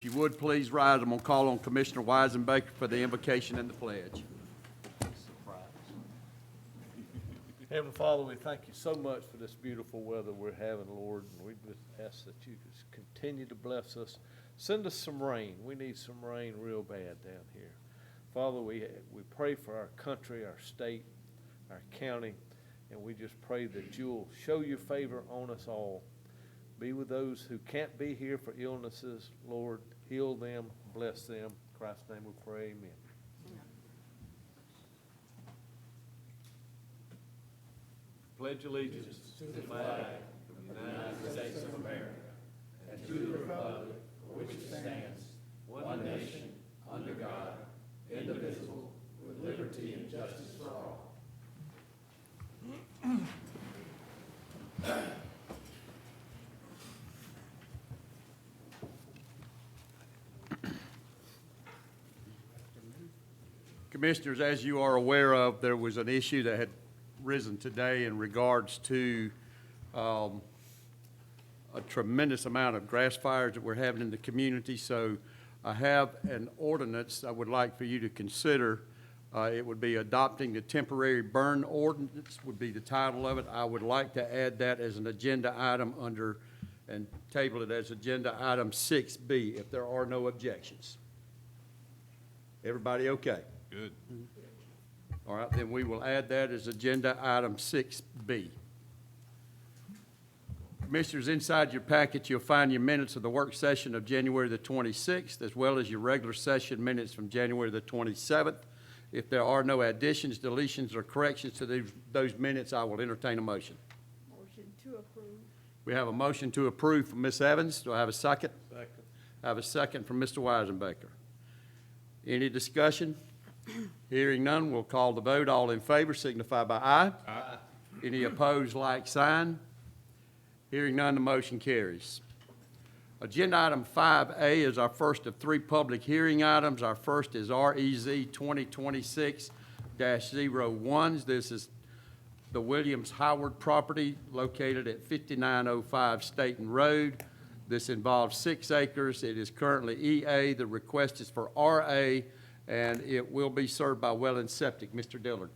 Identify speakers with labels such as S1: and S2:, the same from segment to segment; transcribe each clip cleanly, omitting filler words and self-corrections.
S1: If you would, please rise. I'm going to call on Commissioner Weisenbaker for the invocation and the pledge.
S2: Heavenly Father, we thank you so much for this beautiful weather we're having, Lord, and we just ask that you just continue to bless us. Send us some rain. We need some rain real bad down here. Father, we pray for our country, our state, our county, and we just pray that you'll show your favor on us all. Be with those who can't be here for illnesses, Lord. Heal them, bless them. In Christ's name we pray, amen. Pledge allegiance to the flag of the United States of America and to the republic for which it stands, one nation, under God, indivisible, with liberty and justice for all.
S1: Commissioners, as you are aware of, there was an issue that had risen today in regards to a tremendous amount of grass fires that we're having in the community. So I have an ordinance I would like for you to consider. It would be adopting the temporary burn ordinance would be the title of it. I would like to add that as an agenda item under and table it as agenda item 6B if there are no objections. Everybody okay?
S3: Good.
S1: All right, then we will add that as agenda item 6B. Commissioners, inside your packet, you'll find your minutes of the work session of January the 26th, as well as your regular session minutes from January the 27th. If there are no additions, deletions, or corrections to those minutes, I will entertain a motion.
S4: Motion to approve.
S1: We have a motion to approve from Ms. Evans. Do I have a second?
S2: Second.
S1: I have a second from Mr. Weisenbaker. Any discussion? Hearing none, we'll call the vote. All in favor signify by aye.
S3: Aye.
S1: Any opposed, like sign. Hearing none, the motion carries. Agenda item 5A is our first of three public hearing items. Our first is REZ 2026-01. This is the Williams Howard property located at 5905 Staten Road. This involves 6 acres. It is currently EA. The request is for RA, and it will be served by well and septic. Mr. Dillard.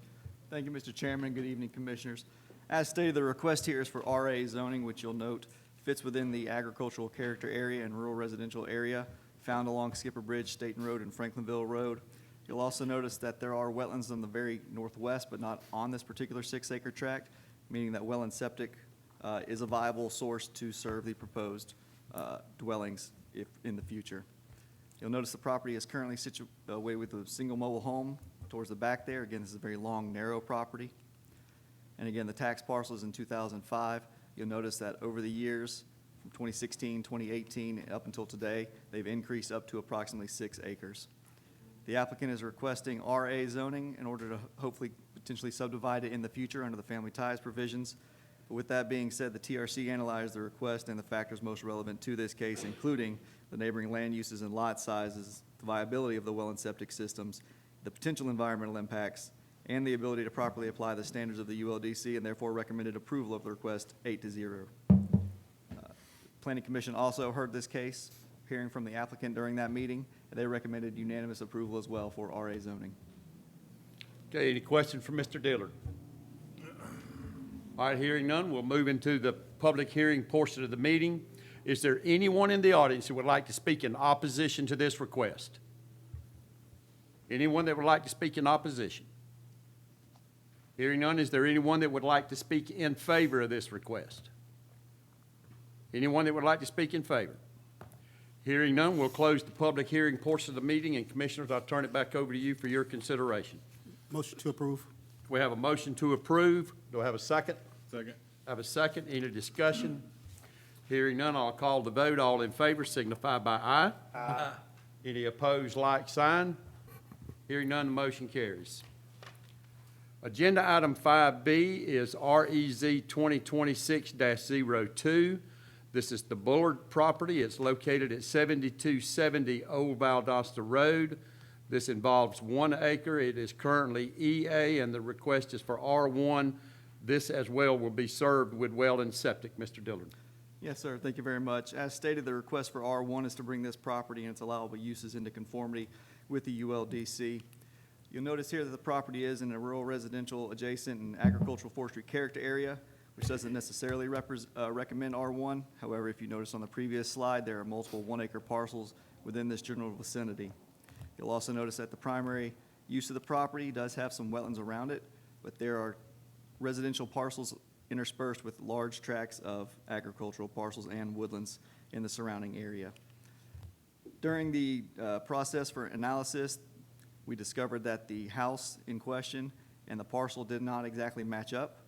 S5: Thank you, Mr. Chairman. Good evening, Commissioners. As stated, the request here is for RA zoning, which you'll note fits within the agricultural character area and rural residential area found along Skipper Bridge, Staten Road, and Franklinville Road. You'll also notice that there are wetlands on the very northwest, but not on this particular 6-acre tract, meaning that well and septic is a viable source to serve the proposed dwellings if in the future. You'll notice the property is currently situated with a single mobile home towards the back there. Again, this is a very long, narrow property. And again, the tax parcel is in 2005. You'll notice that over the years, from 2016, 2018, up until today, they've increased up to approximately 6 acres. The applicant is requesting RA zoning in order to hopefully potentially subdivide it in the future under the family ties provisions. But with that being said, the TRC analyzed the request and the factors most relevant to this case, including the neighboring land uses and lot sizes, the viability of the well and septic systems, the potential environmental impacts, and the ability to properly apply the standards of the ULDC, and therefore recommended approval of the request 8-0. Planning Commission also heard this case, hearing from the applicant during that meeting, and they recommended unanimous approval as well for RA zoning.
S1: Okay, any questions for Mr. Dillard? All right, hearing none, we'll move into the public hearing portion of the meeting. Is there anyone in the audience who would like to speak in opposition to this request? Anyone that would like to speak in opposition? Hearing none, is there anyone that would like to speak in favor of this request? Anyone that would like to speak in favor? Hearing none, we'll close the public hearing portion of the meeting, and Commissioners, I'll turn it back over to you for your consideration.
S3: Motion to approve.
S1: We have a motion to approve. Do I have a second?
S3: Second.
S1: I have a second. Any discussion? Hearing none, I'll call the vote. All in favor signify by aye. Aye. Any opposed, like sign. Hearing none, the motion carries. Agenda item 5B is REZ 2026-02. This is the Bullard property. It's located at 7270 Old Valdosta Road. This involves 1 acre. It is currently EA, and the request is for R1. This as well will be served with well and septic. Mr. Dillard.
S5: Yes, sir. Thank you very much. As stated, the request for R1 is to bring this property and its allowable uses into conformity with the ULDC. You'll notice here that the property is in a rural residential adjacent and agricultural forestry character area, which doesn't necessarily recommend R1. However, if you notice on the previous slide, there are multiple 1-acre parcels within this general vicinity. You'll also notice that the primary use of the property does have some wetlands around it, but there are residential parcels interspersed with large tracts of agricultural parcels and woodlands in the surrounding area. During the process for analysis, we discovered that the house in question and the parcel did not exactly match up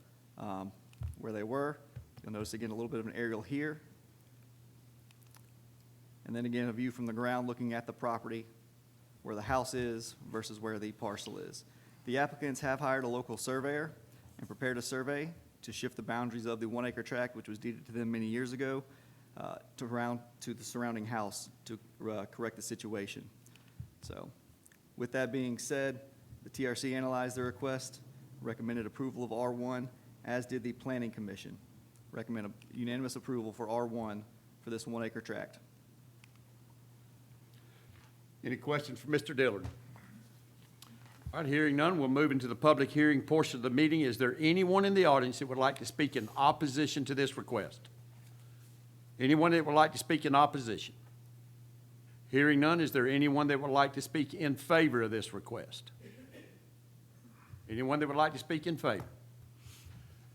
S5: where they were. You'll notice again a little bit of an aerial here. And then again, a view from the ground looking at the property where the house is versus where the parcel is. The applicants have hired a local surveyor and prepared a survey to shift the boundaries of the 1-acre tract, which was deeded to them many years ago, to the surrounding house to correct the situation. So, with that being said, the TRC analyzed the request, recommended approval of R1, as did the Planning Commission. Recommend a unanimous approval for R1 for this 1-acre tract.
S1: Any questions for Mr. Dillard? All right, hearing none, we'll move into the public hearing portion of the meeting. Is there anyone in the audience that would like to speak in opposition to this request? Anyone that would like to speak in opposition? Hearing none, is there anyone that would like to speak in favor of this request? Anyone that would like to speak in favor?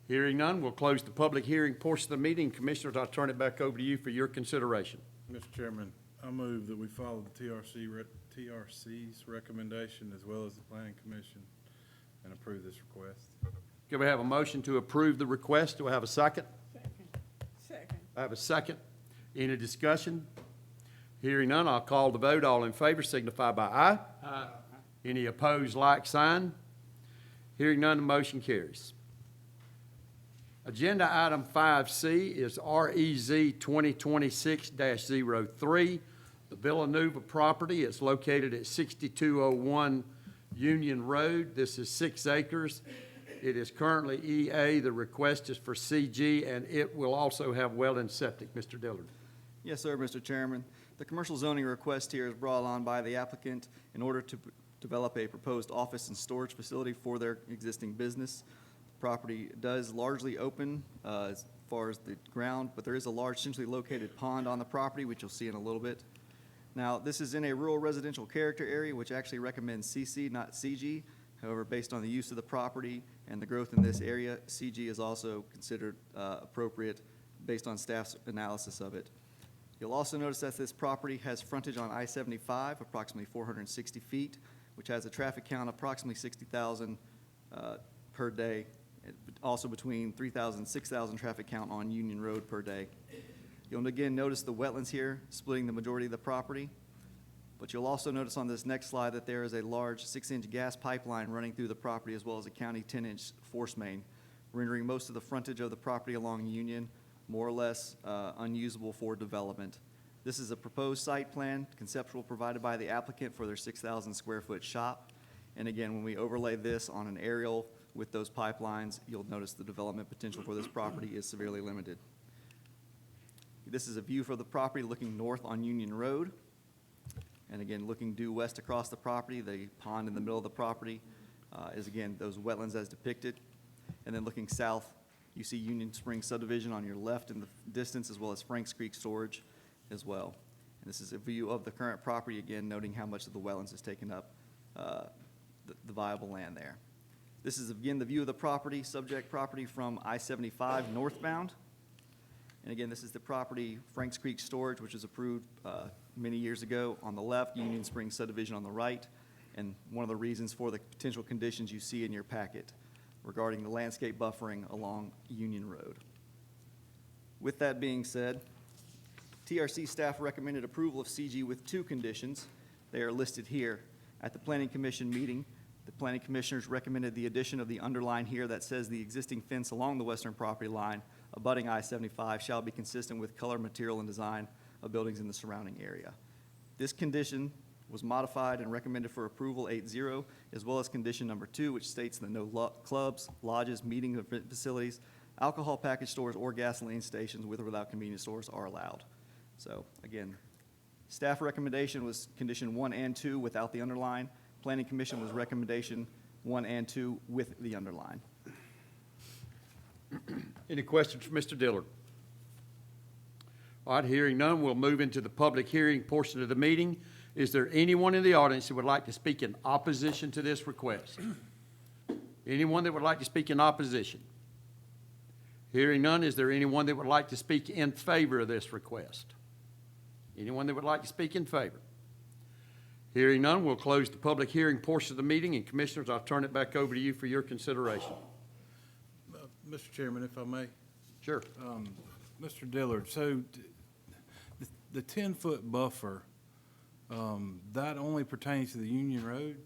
S1: Hearing none, we'll close the public hearing portion of the meeting. Commissioners, I'll turn it back over to you for your consideration.
S3: Mr. Chairman, I move that we follow the TRC's recommendation as well as the Planning Commission and approve this request.
S1: Can we have a motion to approve the request? Do I have a second?
S4: Second.
S1: I have a second. Any discussion? Hearing none, I'll call the vote. All in favor signify by aye. Aye. Any opposed, like sign. Hearing none, the motion carries. Agenda item 5C is REZ 2026-03. The Villanueva property is located at 6201 Union Road. This is 6 acres. It is currently EA. The request is for CG, and it will also have well and septic. Mr. Dillard.
S5: Yes, sir, Mr. Chairman. The commercial zoning request here is brought on by the applicant in order to develop a proposed office and storage facility for their existing business. The property does largely open as far as the ground, but there is a large centrally located pond on the property, which you'll see in a little bit. Now, this is in a rural residential character area, which actually recommends CC, not CG. However, based on the use of the property and the growth in this area, CG is also considered appropriate based on staff's analysis of it. You'll also notice that this property has frontage on I-75, approximately 460 feet, which has a traffic count approximately 60,000 per day, also between 3,000 and 6,000 traffic count on Union Road per day. You'll again notice the wetlands here splitting the majority of the property, but you'll also notice on this next slide that there is a large 6-inch gas pipeline running through the property as well as a county 10-inch force main, rendering most of the frontage of the property along Union more or less unusable for development. This is a proposed site plan, conceptual provided by the applicant for their 6,000 square foot shop. And again, when we overlay this on an aerial with those pipelines, you'll notice the development potential for this property is severely limited. This is a view for the property looking north on Union Road. And again, looking due west across the property, the pond in the middle of the property is again those wetlands as depicted. And then looking south, you see Union Springs subdivision on your left in the distance, as well as Franks Creek storage as well. And this is a view of the current property, again, noting how much of the wetlands has taken up the viable land there. This is, again, the view of the property, subject property from I-75 northbound. And again, this is the property, Franks Creek storage, which was approved many years ago on the left, Union Springs subdivision on the right, and one of the reasons for the potential conditions you see in your packet regarding the landscape buffering along Union Road. With that being said, TRC staff recommended approval of CG with 2 conditions. They are listed here. At the Planning Commission meeting, the Planning Commissioners recommended the addition of the underline here that says the existing fence along the western property line abutting I-75 shall be consistent with color, material, and design of buildings in the surrounding area. This condition was modified and recommended for approval 8-0, as well as condition number 2, which states that no clubs, lodges, meeting facilities Alcohol package stores or gasoline stations with or without convenience stores are allowed. So again, staff recommendation was condition 1 and 2 without the underline. Planning Commission was recommendation 1 and 2 with the underline.
S1: Any questions for Mr. Dillard? All right, hearing none, we'll move into the public hearing portion of the meeting. Is there anyone in the audience who would like to speak in opposition to this request? Anyone that would like to speak in opposition? Hearing none, is there anyone that would like to speak in favor of this request? Anyone that would like to speak in favor? Hearing none, we'll close the public hearing portion of the meeting, and Commissioners, I'll turn it back over to you for your consideration.
S3: Mr. Chairman, if I may.
S1: Sure.
S3: Mr. Dillard, so the 10-foot buffer, that only pertains to the Union Road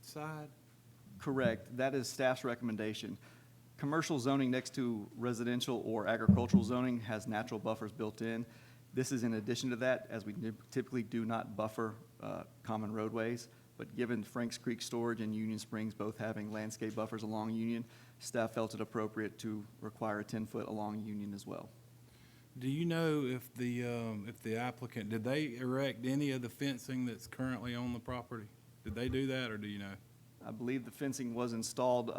S3: side?
S5: Correct. That is staff's recommendation. Commercial zoning next to residential or agricultural zoning has natural buffers built in. This is in addition to that, as we typically do not buffer common roadways. But given Franks Creek Storage and Union Springs both having landscape buffers along Union, staff felt it appropriate to require a 10-foot along Union as well.
S3: Do you know if the applicant, did they erect any of the fencing that's currently on the property? Did they do that, or do you know?
S5: I believe the fencing was installed,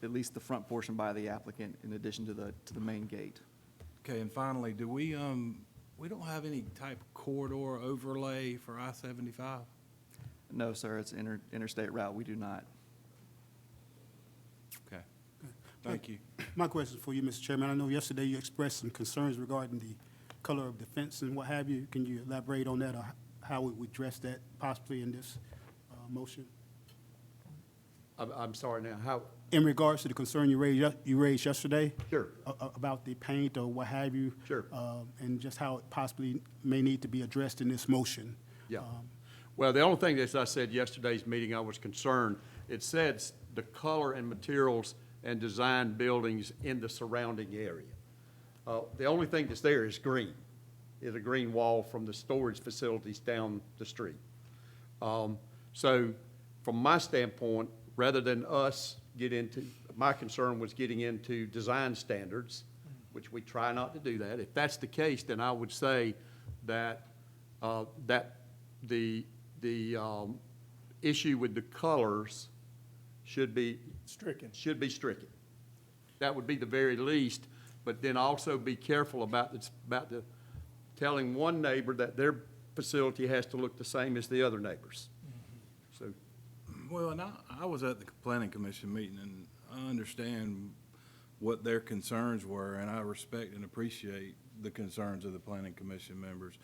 S5: at least the front portion by the applicant, in addition to the main gate.
S3: Okay, and finally, do we don't have any type of corridor overlay for I-75?
S5: No, sir, it's interstate route. We do not.
S3: Okay, thank you.
S6: My question for you, Mr. Chairman, I know yesterday you expressed some concerns regarding the color of the fence and what have you. Can you elaborate on that, or how we would address that possibly in this motion?
S1: I'm sorry now, how?
S6: In regards to the concern you raised yesterday?
S1: Sure.
S6: About the paint or what have you?
S1: Sure.
S6: And just how it possibly may need to be addressed in this motion?
S1: Yeah. Well, the only thing that, as I said yesterday's meeting, I was concerned, it says the color and materials and design buildings in the surrounding area. The only thing that's there is green, is a green wall from the storage facilities down the street. So from my standpoint, rather than us get into, my concern was getting into design standards, which we try not to do that. If that's the case, then I would say that, the issue with the colors should be stricken. That would be the very least, but then also be careful about the telling one neighbor that their facility has to look the same as the other neighbors. So,
S3: Well, and I was at the planning commission meeting, and I understand what their concerns were, and I respect and appreciate the concerns of the planning commission members.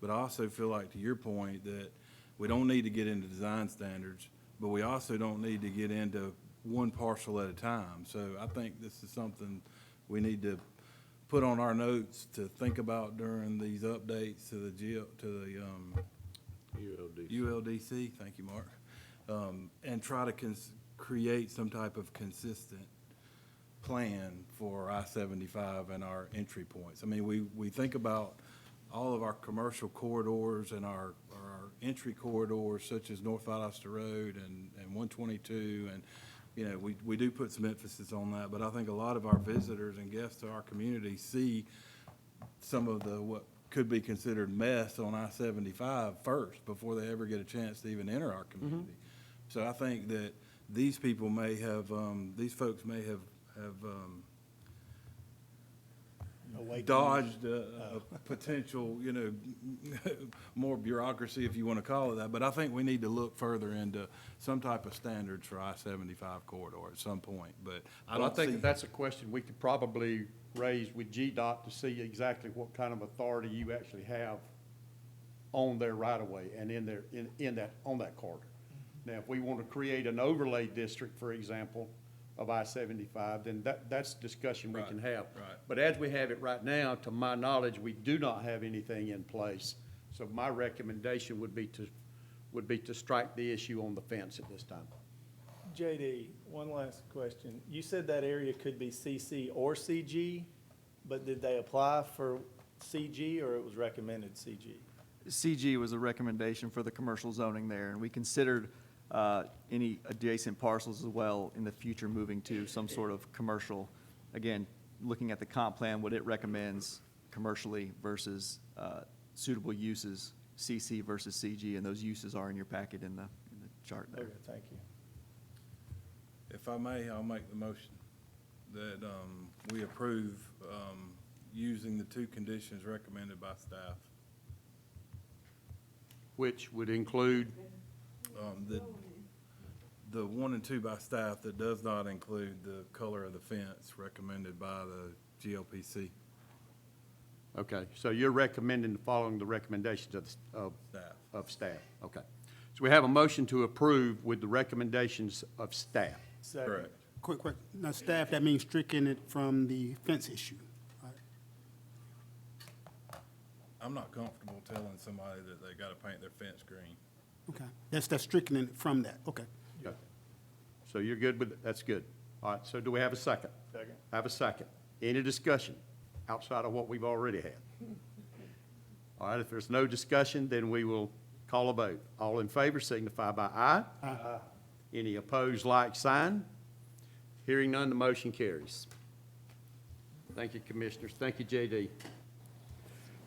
S3: But I also feel like, to your point, that we don't need to get into design standards, but we also don't need to get into one parcel at a time. So I think this is something we need to put on our notes to think about during these updates to the ULDC. Thank you, Mark. And try to create some type of consistent plan for I-75 and our entry points. I mean, we think about all of our commercial corridors and our entry corridors, such as North Valdosta Road and 122, and you know, we do put some emphasis on that, but I think a lot of our visitors and guests to our community see some of the what could be considered mess on I-75 first before they ever get a chance to even enter our community. So I think that these people may have, these folks may have dodged a potential, you know, more bureaucracy, if you want to call it that. But I think we need to look further into some type of standards for I-75 corridor at some point. But
S1: I think that's a question we could probably raise with GDOT to see exactly what kind of authority you actually have on their right-of-way and on that corridor. Now, if we want to create an overlay district, for example, of I-75, then that's a discussion we can have.
S3: Right.
S1: But as we have it right now, to my knowledge, we do not have anything in place. So my recommendation would be to strike the issue on the fence at this time.
S7: JD, one last question. You said that area could be CC or CG, but did they apply for CG or it was recommended CG?
S5: CG was a recommendation for the commercial zoning there, and we considered any adjacent parcels as well in the future moving to some sort of commercial again, looking at the comp plan, what it recommends commercially versus suitable uses, CC versus CG, and those uses are in your packet in the chart there.
S7: Okay, thank you.
S3: If I may, I'll make the motion that we approve using the two conditions recommended by staff.
S1: Which would include,
S3: The 1 and 2 by staff that does not include the color of the fence recommended by the GLPC
S1: okay, so you're recommending following the recommendations of
S3: staff.
S1: staff, okay. So we have a motion to approve with the recommendations of staff.
S7: Second.
S3: Correct.
S6: Quick, now staff, that means stricken it from the fence issue. Right?
S3: I'm not comfortable telling somebody that they gotta paint their fence green.
S6: Okay, that's stricken it from that, okay.
S1: Okay. So you're good with, that's good. All right, so do we have a second?
S7: Second.
S1: Have a second. Any discussion outside of what we've already had? All right, if there's no discussion, then we will call a vote. All in favor signify by aye.
S6: Aye.
S1: Any opposed, like sign. Hearing none, the motion carries. Thank you, Commissioners. Thank you, JD.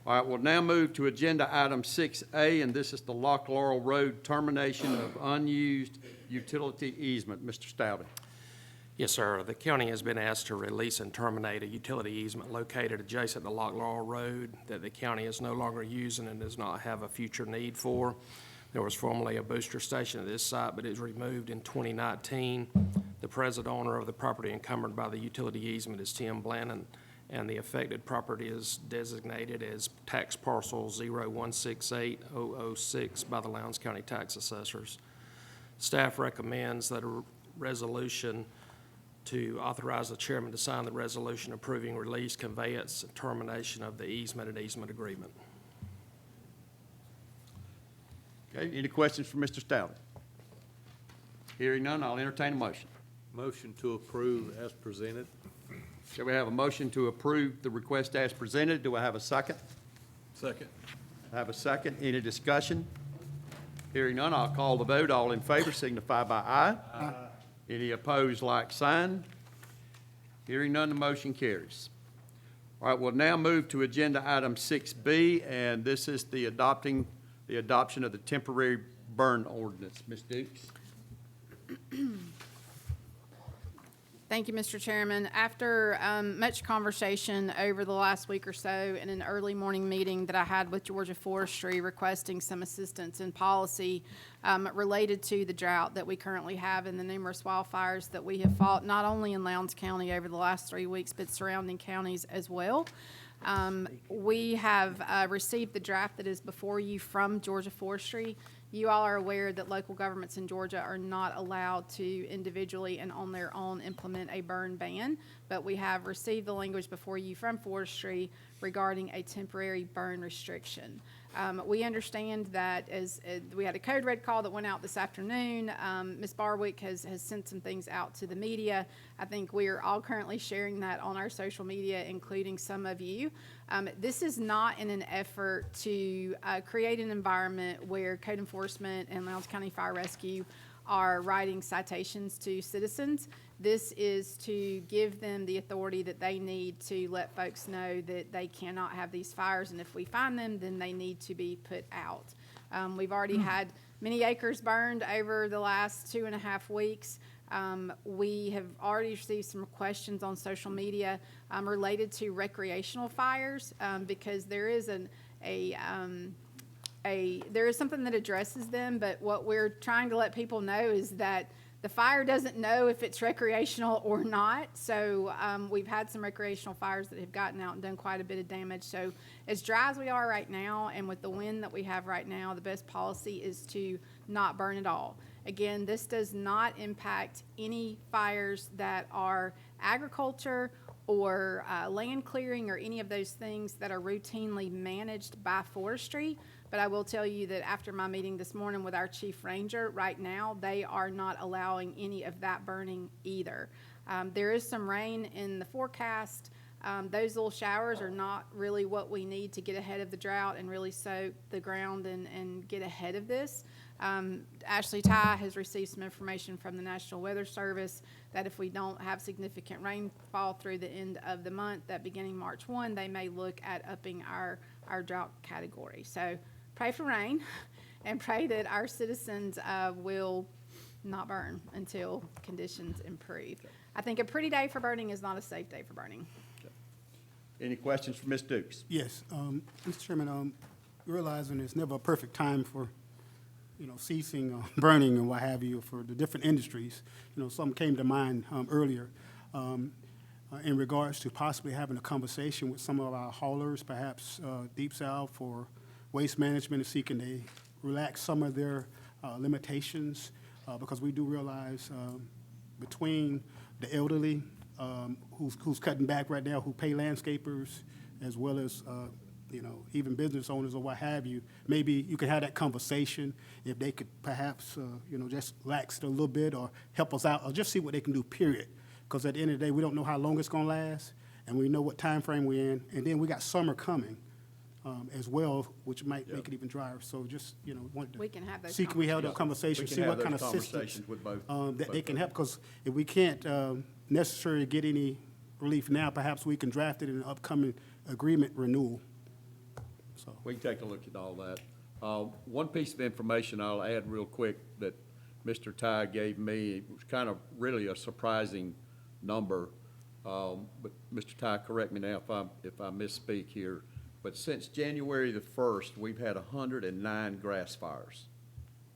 S1: All right, we'll now move to Agenda Item 6A, and this is the Lock Laurel Road termination of unused utility easement. Mr. Stoughton.
S8: Yes, sir. The county has been asked to release and terminate a utility easement located adjacent to Lock Laurel Road that the county is no longer using and does not have a future need for. There was formerly a booster station at this site, but it was removed in 2019. The present owner of the property encumbered by the utility easement is Tim Blannon, and the affected property is designated as tax parcel 0168006 by the Lowndes County Tax Assessors. Staff recommends that a resolution to authorize the chairman to sign the resolution approving release, conveyance, and termination of the easement and easement agreement.
S1: Okay, any questions for Mr. Stoughton? Hearing none, I'll entertain a motion.
S2: Motion to approve as presented.
S1: Okay, we have a motion to approve the request as presented. Do I have a second?
S3: Second.
S1: I have a second. Any discussion? Hearing none, I'll call the vote. All in favor signify by aye. Aye. Any opposed, like sign. Hearing none, the motion carries. All right, we'll now move to Agenda Item 6B, and this is the adoption of the temporary burn ordinance. Ms. Dukes?
S4: Thank you, Mr. Chairman. After much conversation over the last week or so in an early morning meeting that I had with Georgia Forestry requesting some assistance in policy related to the drought that we currently have and the numerous wildfires that we have fought, not only in Lowndes County over the last 3 weeks, but surrounding counties as well. We have received the draft that is before you from Georgia Forestry. You all are aware that local governments in Georgia are not allowed to individually and on their own implement a burn ban, but we have received the language before you from Forestry regarding a temporary burn restriction. We understand that as we had a code red call that went out this afternoon. Ms. Barwick has sent some things out to the media. I think we are all currently sharing that on our social media, including some of you. This is not in an effort to create an environment where code enforcement and Lowndes County Fire Rescue are writing citations to citizens. This is to give them the authority that they need to let folks know that they cannot have these fires, and if we find them, then they need to be put out. We've already had many acres burned over the last 2.5 weeks. We have already received some questions on social media related to recreational fires because there is there is something that addresses them, but what we're trying to let people know is that the fire doesn't know if it's recreational or not. So we've had some recreational fires that have gotten out and done quite a bit of damage. So as dry as we are right now and with the wind that we have right now, the best policy is to not burn at all. Again, this does not impact any fires that are agriculture or land clearing or any of those things that are routinely managed by forestry. But I will tell you that after my meeting this morning with our chief ranger, right now, they are not allowing any of that burning either. There is some rain in the forecast. Those little showers are not really what we need to get ahead of the drought and really soak the ground and get ahead of this. Ashley Ty has received some information from the National Weather Service that if we don't have significant rainfall through the end of the month, that beginning March 1, they may look at upping our drought category. So pray for rain and pray that our citizens will not burn until conditions improve. I think a pretty day for burning is not a safe day for burning.
S1: Any questions for Ms. Dukes?
S6: Yes, Mr. Chairman, realizing it's never a perfect time for, ceasing burning and what have you for the different industries. Some came to mind earlier in regards to possibly having a conversation with some of our haulers, perhaps Deep South for waste management and seeking to relax some of their limitations because we do realize between the elderly who's cutting back right now, who pay landscapers, as well as, even business owners or what have you, maybe you could have that conversation if they could perhaps, just lax it a little bit or help us out or just see what they can do, period. Because at the end of the day, we don't know how long it's going to last, and we know what time frame we're in. And then we got summer coming as well, which might make it even drier. So just, wanted to
S4: We can have those
S6: see, can we have that
S1: We
S6: conversation,
S1: can
S6: see
S1: have
S6: what
S1: those
S6: kind of assistance
S1: conversations with both-
S6: that they
S1: both
S6: can
S1: of
S6: help, because if we can't necessarily get any relief now, perhaps we can draft it in an upcoming agreement renewal. So,
S1: We can take a look at all that. One piece of information I'll add real quick that Mr. Ty gave me, it was kind of really a surprising number. But Mr. Ty, correct me now if I misspeak here. But since January the 1st, we've had 109 grass fires.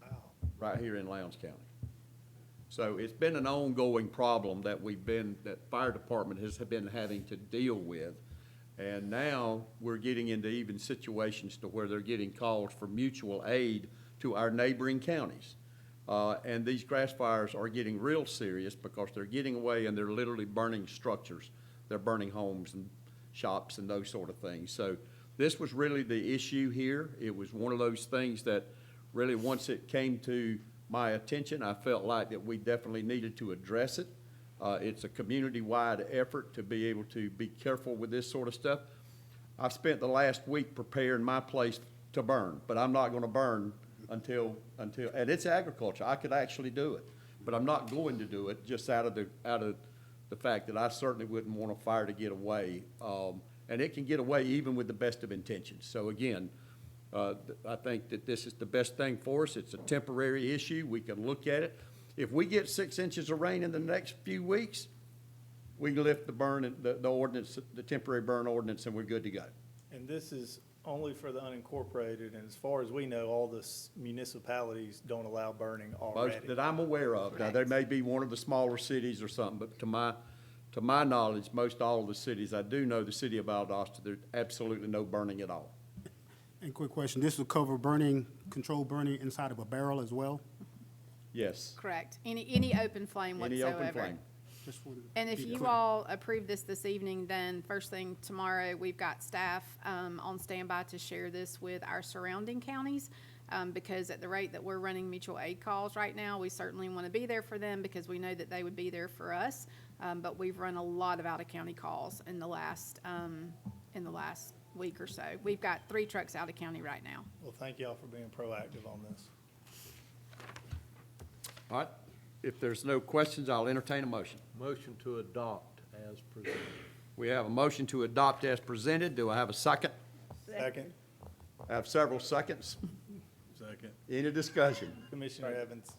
S1: Wow. Right here in Lowndes County. So it's been an ongoing problem that that fire department has been having to deal with. And now we're getting into even situations to where they're getting calls for mutual aid to our neighboring counties. And these grass fires are getting real serious because they're getting away and they're literally burning structures. They're burning homes and shops and those sort of things. So this was really the issue here. It was one of those things that really, once it came to my attention, I felt like that we definitely needed to address it. It's a community-wide effort to be able to be careful with this sort of stuff. I've spent the last week preparing my place to burn, but I'm not going to burn until, and it's agriculture. I could actually do it, but I'm not going to do it just out of the fact that I certainly wouldn't want a fire to get away. And it can get away even with the best of intentions. So again, I think that this is the best thing for us. It's a temporary issue. We can look at it. If we get 6 inches of rain in the next few weeks, we can lift the burn, the ordinance, the temporary burn ordinance, and we're good to go.
S7: And this is only for the unincorporated, and as far as we know, all the municipalities don't allow burning already.
S1: Most that I'm aware of. Now, there may be one of the smaller cities or something, but to my knowledge, most all of the cities, I do know the city of Valdosta, there's absolutely no burning at all.
S6: and quick question, this will cover burning, controlled burning inside of a barrel as well?
S1: Yes.
S4: Correct. Any open flame
S1: Any
S4: whatsoever.
S1: open flame.
S6: Just wanted to
S4: And if
S6: be
S4: you
S6: clear.
S4: all approve this evening, then first thing tomorrow, we've got staff on standby to share this with our surrounding counties. Because at the rate that we're running mutual aid calls right now, we certainly want to be there for them because we know that they would be there for us. But we've run a lot of out-of-county calls in the last week or so. We've got 3 trucks out of county right now.
S7: Well, thank y'all for being proactive on this.
S1: All right. If there's no questions, I'll entertain a motion.
S2: Motion to adopt as presented.
S1: We have a motion to adopt as presented. Do I have a second?
S7: Second,
S1: I have several seconds.
S3: Second.
S1: Any discussion?
S7: Commissioner Evans.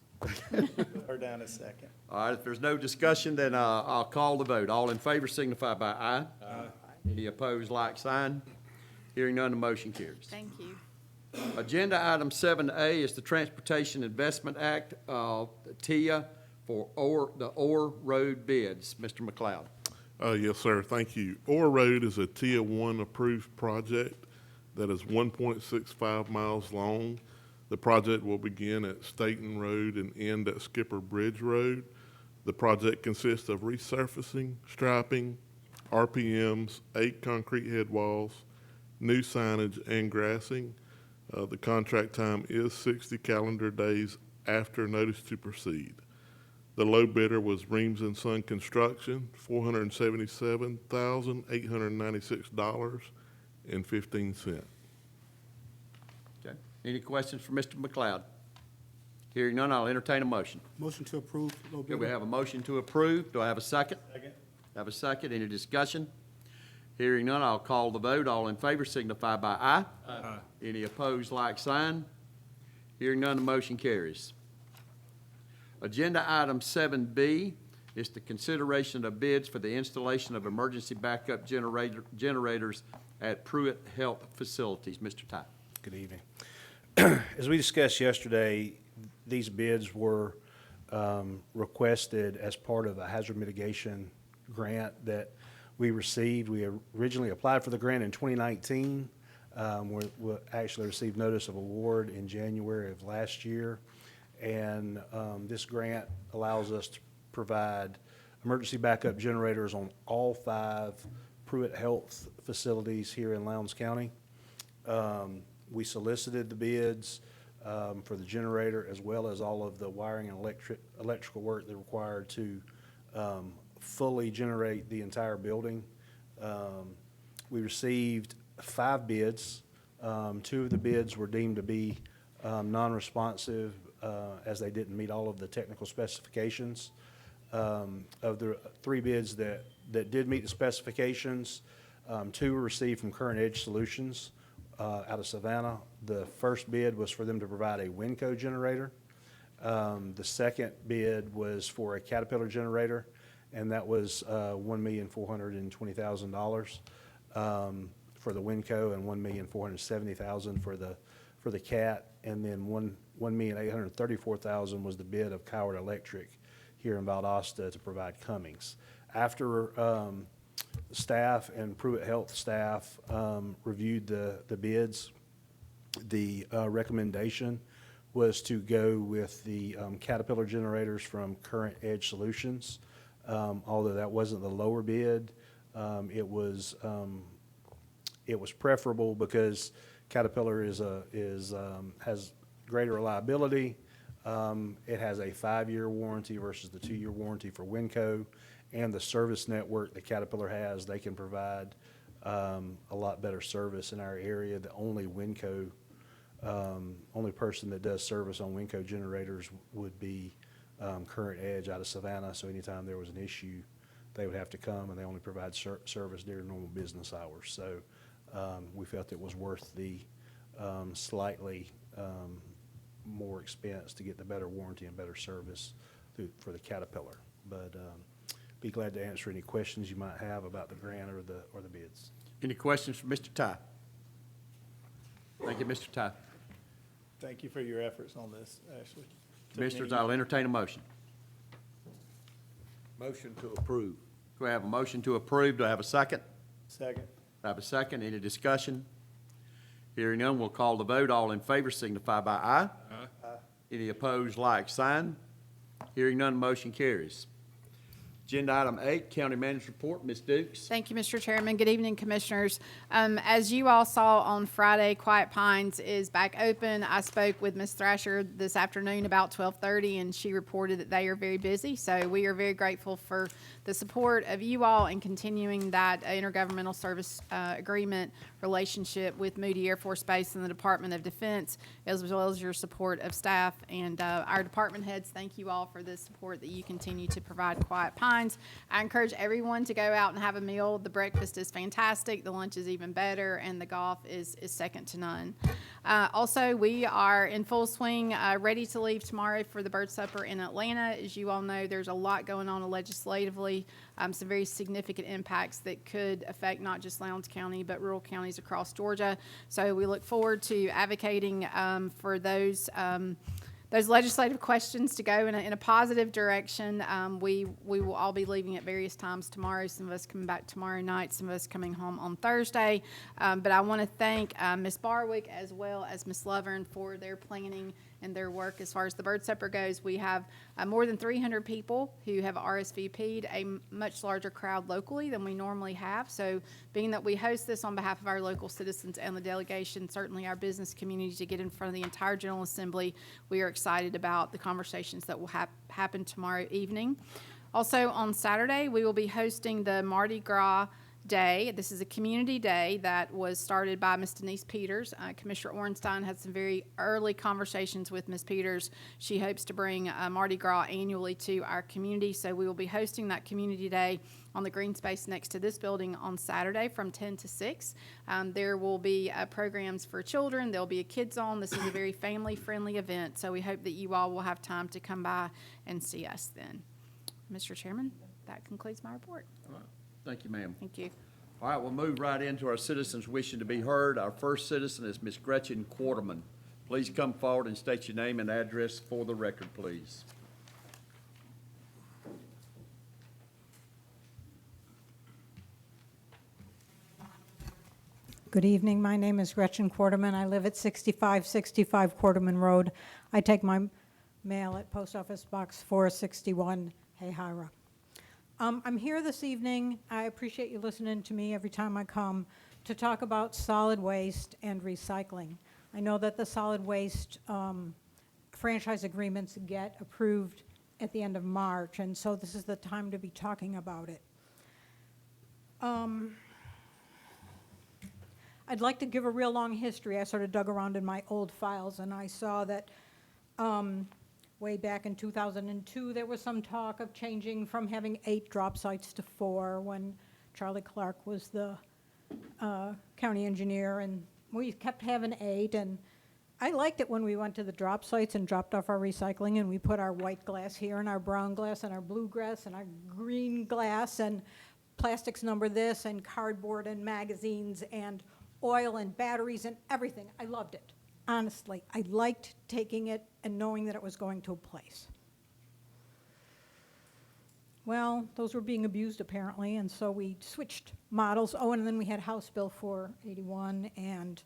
S7: Or down a second.
S1: All right, if there's no discussion, then I'll call the vote. All in favor signify by aye. Aye. Any opposed, like sign. Hearing none, the motion carries.
S4: Thank you.
S1: Agenda item 7A is the Transportation Investment Act, TIA, for the Orr Road bids. Mr. McLeod.
S9: Yes, sir. Thank you. Orr Road is a Tier 1 approved project that is 1.65 miles long. The project will begin at Staten Road and end at Skipper Bridge Road. The project consists of resurfacing, striping, RPMs, 8 concrete head walls, new signage, and grassing. The contract time is 60 calendar days after notice to proceed. The low bidder was Reams and Son Construction, $477,896.15.
S1: Okay. Any questions for Mr. McLeod? Hearing none, I'll entertain a motion.
S6: Motion to approve low
S1: Okay,
S6: bidder.
S1: we have a motion to approve. Do I have a second?
S7: Second.
S1: Have a second. Any discussion? Hearing none, I'll call the vote. All in favor signify by aye. Aye. Any opposed, like sign. Hearing none, the motion carries. Agenda item 7B is the consideration of bids for the installation of emergency backup generators at Pruitt Health Facilities. Mr. Ty.
S10: Good evening. As we discussed yesterday, these bids were requested as part of a hazard mitigation grant that we received. We originally applied for the grant in 2019. We actually received notice of award in January of last year. And this grant allows us to provide emergency backup generators on all 5 Pruitt Health facilities here in Lowndes County. We solicited the bids for the generator as well as all of the wiring and electrical work that required to fully generate the entire building. We received 5 bids. 2 of the bids were deemed to be non-responsive as they didn't meet all of the technical specifications. Of the 3 bids that did meet the specifications, 2 were received from Current Edge Solutions out of Savannah. The first bid was for them to provide a Winco generator. The second bid was for a Caterpillar generator, and that was $1,420,000 for the Winco and $1,470,000 for the Cat, and then $1,834,000 was the bid of Coward Electric here in Valdosta to provide Cummings. After staff and Pruitt Health staff reviewed the bids, the recommendation was to go with the Caterpillar generators from Current Edge Solutions. Although that wasn't the lower bid, it was preferable because Caterpillar has greater reliability. It has a 5-year warranty versus the 2-year warranty for Winco, and the service network that Caterpillar has, they can provide a lot better service in our area. The only Winco, only person that does service on Winco generators would be Current Edge out of Savannah. So anytime there was an issue, they would have to come, and they only provide service during normal business hours. So we felt it was worth the slightly more expense to get the better warranty and better service for the Caterpillar. But be glad to answer any questions you might have about the grant or the bids.
S1: Any questions for Mr. Ty? Thank you, Mr. Ty.
S7: Thank you for your efforts on this, Ashley.
S1: Commissioners, I'll entertain a motion.
S11: Motion to approve.
S1: Do I have a motion to approve? Do I have a second?
S7: Second.
S1: Do I have a second? Any discussion? Hearing none, we'll call the vote. All in favor signify by aye.
S7: Aye.
S1: Any opposed, like sign. Hearing none, motion carries. Agenda item 8, County Manager's Report. Ms. Dukes.
S4: Thank you, Mr. Chairman. Good evening, Commissioners. As you all saw on Friday, Quiet Pines is back open. I spoke with Ms. Thrasher this afternoon about 12:30, and she reported that they are very busy. So we are very grateful for the support of you all in continuing that intergovernmental service agreement relationship with Moody Air Force Base and the Department of Defense, as well as your support of staff and our department heads. Thank you all for the support that you continue to provide Quiet Pines. I encourage everyone to go out and have a meal. The breakfast is fantastic, the lunch is even better, and the golf is second to none. Also, we are in full swing, ready to leave tomorrow for the Bird Supper in Atlanta. As you all know, there's a lot going on legislatively, some very significant impacts that could affect not just Lowndes County, but rural counties across Georgia. So we look forward to advocating for those legislative questions to go in a positive direction. We will all be leaving at various times tomorrow. Some of us coming back tomorrow night, some of us coming home on Thursday. But I want to thank Ms. Barwick as well as Ms. Lovern for their planning and their work as far as the Bird Supper goes. We have more than 300 people who have RSVP'd, a much larger crowd locally than we normally have. So being that we host this on behalf of our local citizens and the delegation, certainly our business community, to get in front of the entire General Assembly, we are excited about the conversations that will happen tomorrow evening. Also on Saturday, we will be hosting the Mardi Gras day. This is a community day that was started by Ms. Denise Peters. Commissioner Ornstein had some very early conversations with Ms. Peters. She hopes to bring Mardi Gras annually to our community, so we will be hosting that community day on the green space next to this building on Saturday from 10 to 6. There will be programs for children. There'll be a kids zone. This is a very family-friendly event, so we hope that you all will have time to come by and see us then. Mr. Chairman, that concludes my report.
S1: Thank you, ma'am.
S4: Thank you.
S1: All right, we'll move right into our citizens wishing to be heard. Our first citizen is Ms. Gretchen Quarterman. Please come forward and state your name and address for the record, please.
S11: Good evening. My name is Gretchen Quarterman. I live at 6565 Quarterman Road. I take my mail at Post Office Box 461, Hayhira. I'm here this evening. I appreciate you listening to me every time I come to talk about solid waste and recycling. I know that the solid waste franchise agreements get approved at the end of March, and so this is the time to be talking about it. I'd like to give a real long history. I sort of dug around in my old files, and I saw that way back in 2002, there was some talk of changing from having 8 drop sites to 4 when Charlie Clark was the county engineer, and we kept having 8. And I liked it when we went to the drop sites and dropped off our recycling, and we put our white glass here, and our brown glass, and our blue glass, and our green glass, and plastics number this, and cardboard, and magazines, and oil, and batteries, and everything. I loved it. Honestly, I liked taking it and knowing that it was going to a place. Well, those were being abused apparently, and so we switched models. Oh, and then we had House Bill 481 and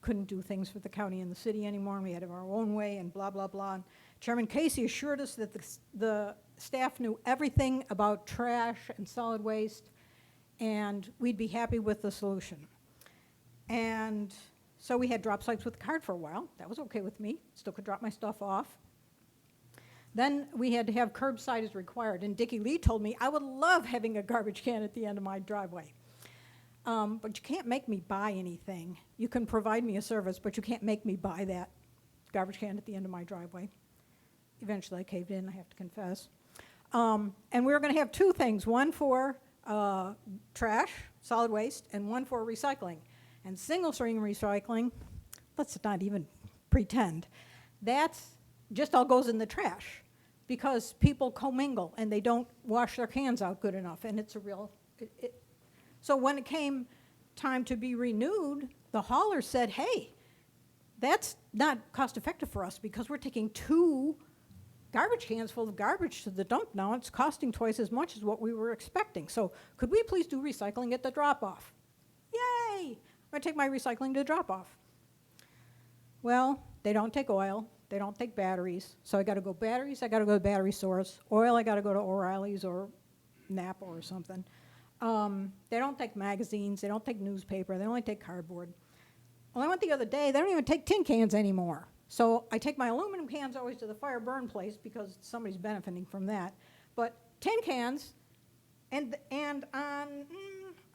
S11: couldn't do things for the county and the city anymore, and we had it our own way and blah, blah, blah. And Chairman Casey assured us that the staff knew everything about trash and solid waste, and we'd be happy with the solution. And so we had drop sites with a card for a while. That was okay with me. Still could drop my stuff off. Then we had to have curbside as required. And Dickie Lee told me I would love having a garbage can at the end of my driveway. But you can't make me buy anything. You can provide me a service, but you can't make me buy that garbage can at the end of my driveway. Eventually I caved in, I have to confess. And we were going to have 2 things, one for trash, solid waste, and one for recycling. And single-stream recycling, let's not even pretend, that's just all goes in the trash because people commingle and they don't wash their cans out good enough, and it's a real, so when it came time to be renewed, the hauler said, hey, that's not cost-effective for us because we're taking 2 garbage cans full of garbage to the dump now. It's costing twice as much as what we were expecting. So could we please do recycling at the drop-off? Yay! I take my recycling to drop off. Well, they don't take oil, they don't take batteries, so I gotta go batteries, I gotta go to battery source. Oil, I gotta go to O'Reilly's or Napa or something. They don't take magazines, they don't take newspaper, they only take cardboard. Well, I went the other day, they don't even take tin cans anymore. So I take my aluminum cans always to the fire burn place because somebody's benefiting from that. But tin cans, and on,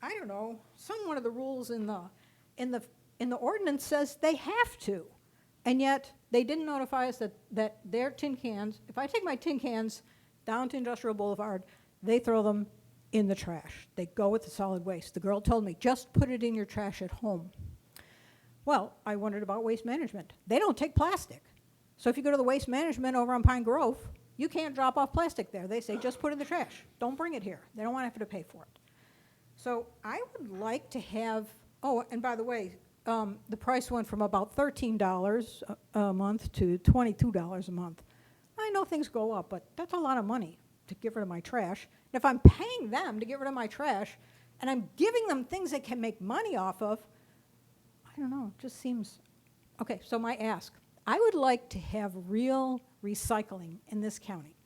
S11: I don't know, one of the rules in the ordinance says they have to, and yet they didn't notify us that their tin cans, if I take my tin cans down to Industrial Boulevard, they throw them in the trash. They go with the solid waste. The girl told me, just put it in your trash at home. Well, I wondered about waste management. They don't take plastic. So if you go to the waste management over on Pine Grove, you can't drop off plastic there. They say, just put it in the trash. Don't bring it here. They don't want to have to pay for it. So I would like to have, oh, and by the way, the price went from about $13 a month to $22 a month. I know things go up, but that's a lot of money to get rid of my trash. And if I'm paying them to get rid of my trash, and I'm giving them things they can make money off of, I don't know, it just seems, okay, so my ask. I would like to have real recycling in this county,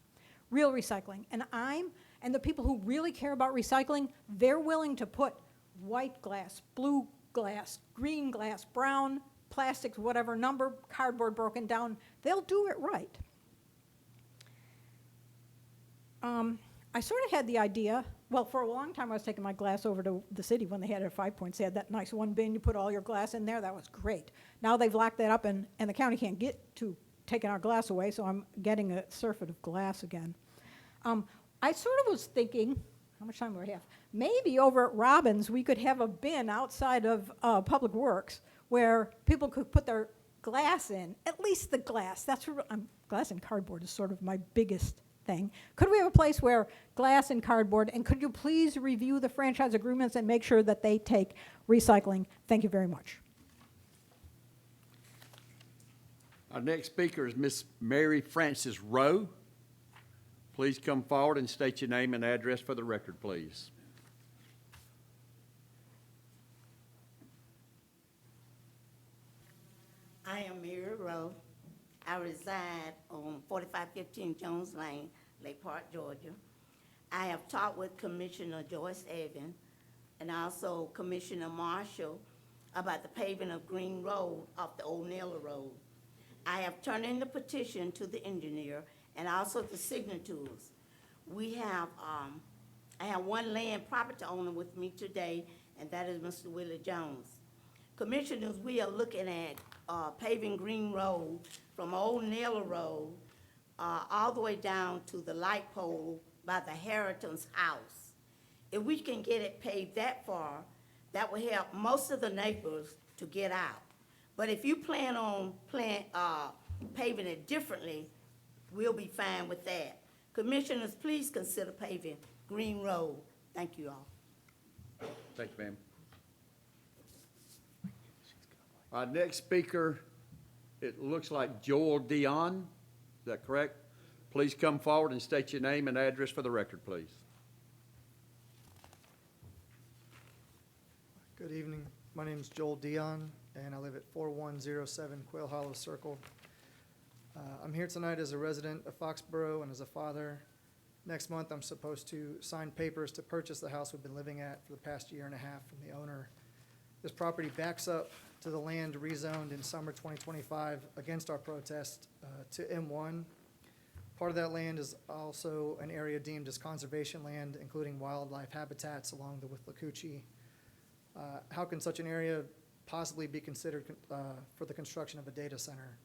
S11: real recycling. And the people who really care about recycling, they're willing to put white glass, blue glass, green glass, brown, plastics, whatever number, cardboard broken down. They'll do it right. I sort of had the idea well, for a long time, I was taking my glass over to the city when they had it at 5 Points. They had that nice one bin, you put all your glass in there, that was great. Now they've locked that up, and the county can't get to taking our glass away, so I'm getting a surfeit of glass again. I sort of was thinking, how much time do I have? Maybe over at Robbins, we could have a bin outside of Public Works where people could put their glass in, at least the glass. That's what glass and cardboard is sort of my biggest thing. Could we have a place where glass and cardboard, and could you please review the franchise agreements and make sure that they take recycling? Thank you very much.
S1: Our next speaker is Miss Mary Frances Rowe. Please come forward and state your name and address for the record, please.
S12: I am Mary Rowe. I reside on 4515 Jones Lane, Lake Park, Georgia. I have talked with Commissioner Joyce Evan and also Commissioner Marshall about the paving of Green Road off the Old Naylor Road. I have turned in the petition to the engineer and also the signatures. We have, I have one land property owner with me today, and that is Mr. Willie Jones. Commissioners, we are looking at paving Green Road from Old Naylor Road all the way down to the light pole by the Harrington's house. If we can get it paved that far, that will help most of the neighbors to get out. But if you plan on paving it differently, we'll be fine with that. Commissioners, please consider paving Green Road. Thank you all.
S1: Thank you, ma'am. Our next speaker, it looks like Joel Dion. Is that correct? Please come forward and state your name and address for the record, please.
S13: Good evening. My name is Joel Dion, and I live at 4107 Quail Hollow Circle. I'm here tonight as a resident of Foxborough and as a father. Next month, I'm supposed to sign papers to purchase the house we've been living at for the past year and a half from the owner. This property backs up to the land rezoned in summer 2025 against our protest to M1. Part of that land is also an area deemed as conservation land, including wildlife habitats along the Withlacoochee. How can such an area possibly be considered for the construction of a data center?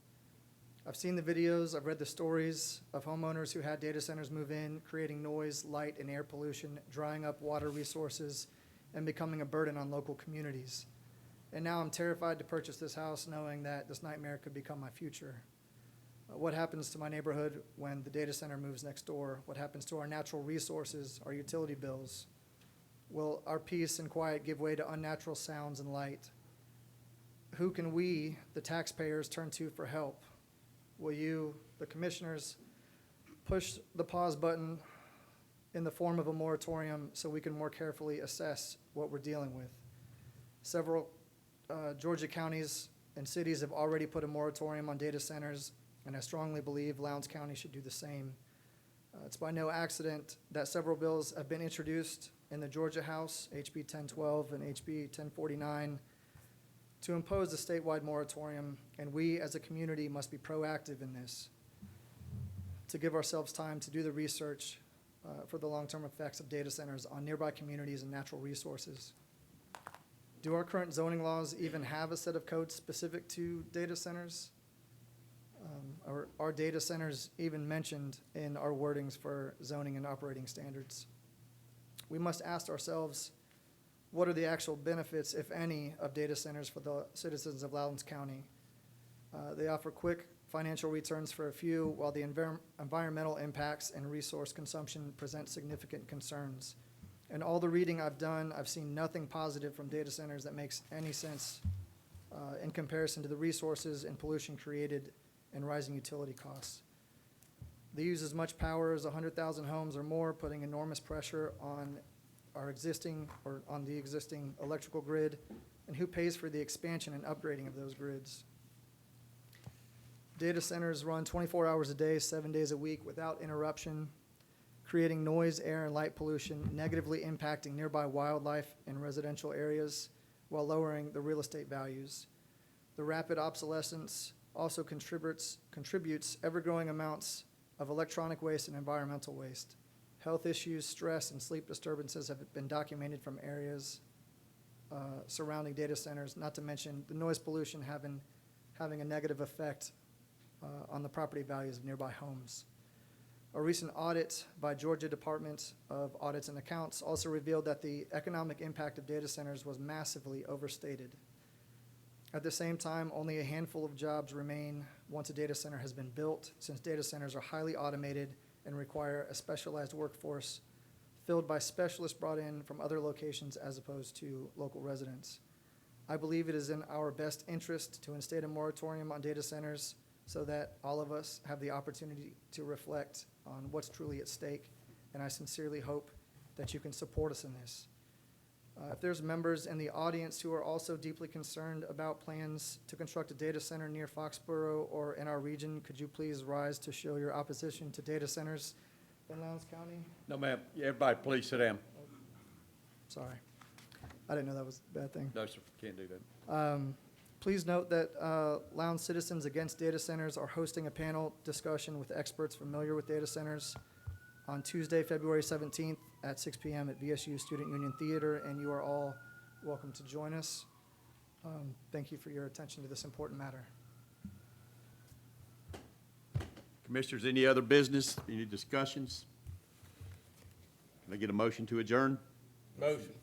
S13: I've seen the videos, I've read the stories of homeowners who had data centers move in, creating noise, light, and air pollution, drying up water resources, and becoming a burden on local communities. And now I'm terrified to purchase this house knowing that this nightmare could become my future. What happens to my neighborhood when the data center moves next door? What happens to our natural resources, our utility bills? Will our peace and quiet give way to unnatural sounds and light? Who can we, the taxpayers, turn to for help? Will you, the commissioners, push the pause button in the form of a moratorium so we can more carefully assess what we're dealing with? Several Georgia counties and cities have already put a moratorium on data centers, and I strongly believe Lowndes County should do the same. It's by no accident that several bills have been introduced in the Georgia House, HB 1012 and HB 1049, to impose a statewide moratorium, and we as a community must be proactive in this to give ourselves time to do the research for the long-term effects of data centers on nearby communities and natural resources. Do our current zoning laws even have a set of codes specific to data centers? Or are data centers even mentioned in our wordings for zoning and operating standards? We must ask ourselves, what are the actual benefits, if any, of data centers for the citizens of Lowndes County? They offer quick financial returns for a few, while the environmental impacts and resource consumption present significant concerns. And all the reading I've done, I've seen nothing positive from data centers that makes any sense in comparison to the resources and pollution created and rising utility costs. They use as much power as 100,000 homes or more, putting enormous pressure on our existing or on the existing electrical grid, and who pays for the expansion and upgrading of those grids. Data centers run 24 hours a day, 7 days a week without interruption, creating noise, air, and light pollution, negatively impacting nearby wildlife and residential areas while lowering the real estate values. The rapid obsolescence also contributes ever-growing amounts of electronic waste and environmental waste. Health issues, stress, and sleep disturbances have been documented from areas surrounding data centers, not to mention the noise pollution having a negative effect on the property values of nearby homes. A recent audit by Georgia Department of Audits and Accounts also revealed that the economic impact of data centers was massively overstated. At the same time, only a handful of jobs remain once a data center has been built, since data centers are highly automated and require a specialized workforce filled by specialists brought in from other locations as opposed to local residents. I believe it is in our best interest to instate a moratorium on data centers so that all of us have the opportunity to reflect on what's truly at stake, and I sincerely hope that you can support us in this. If there's members in the audience who are also deeply concerned about plans to construct a data center near Foxborough or in our region, could you please rise to show your opposition to data centers in Lowndes County?
S1: No, ma'am. Everybody, please sit down.
S13: Sorry. I didn't know that was a bad thing.
S1: No, sir, can't do that.
S13: Please note that Lowndes Citizens Against Data Centers are hosting a panel discussion with experts familiar with data centers on Tuesday, February 17th at 6 p.m. at VSU Student Union Theater, and you are all welcome to join us. Thank you for your attention to this important matter.
S1: Commissioners, any other business, any discussions? Can I get a motion to adjourn?
S2: Motion.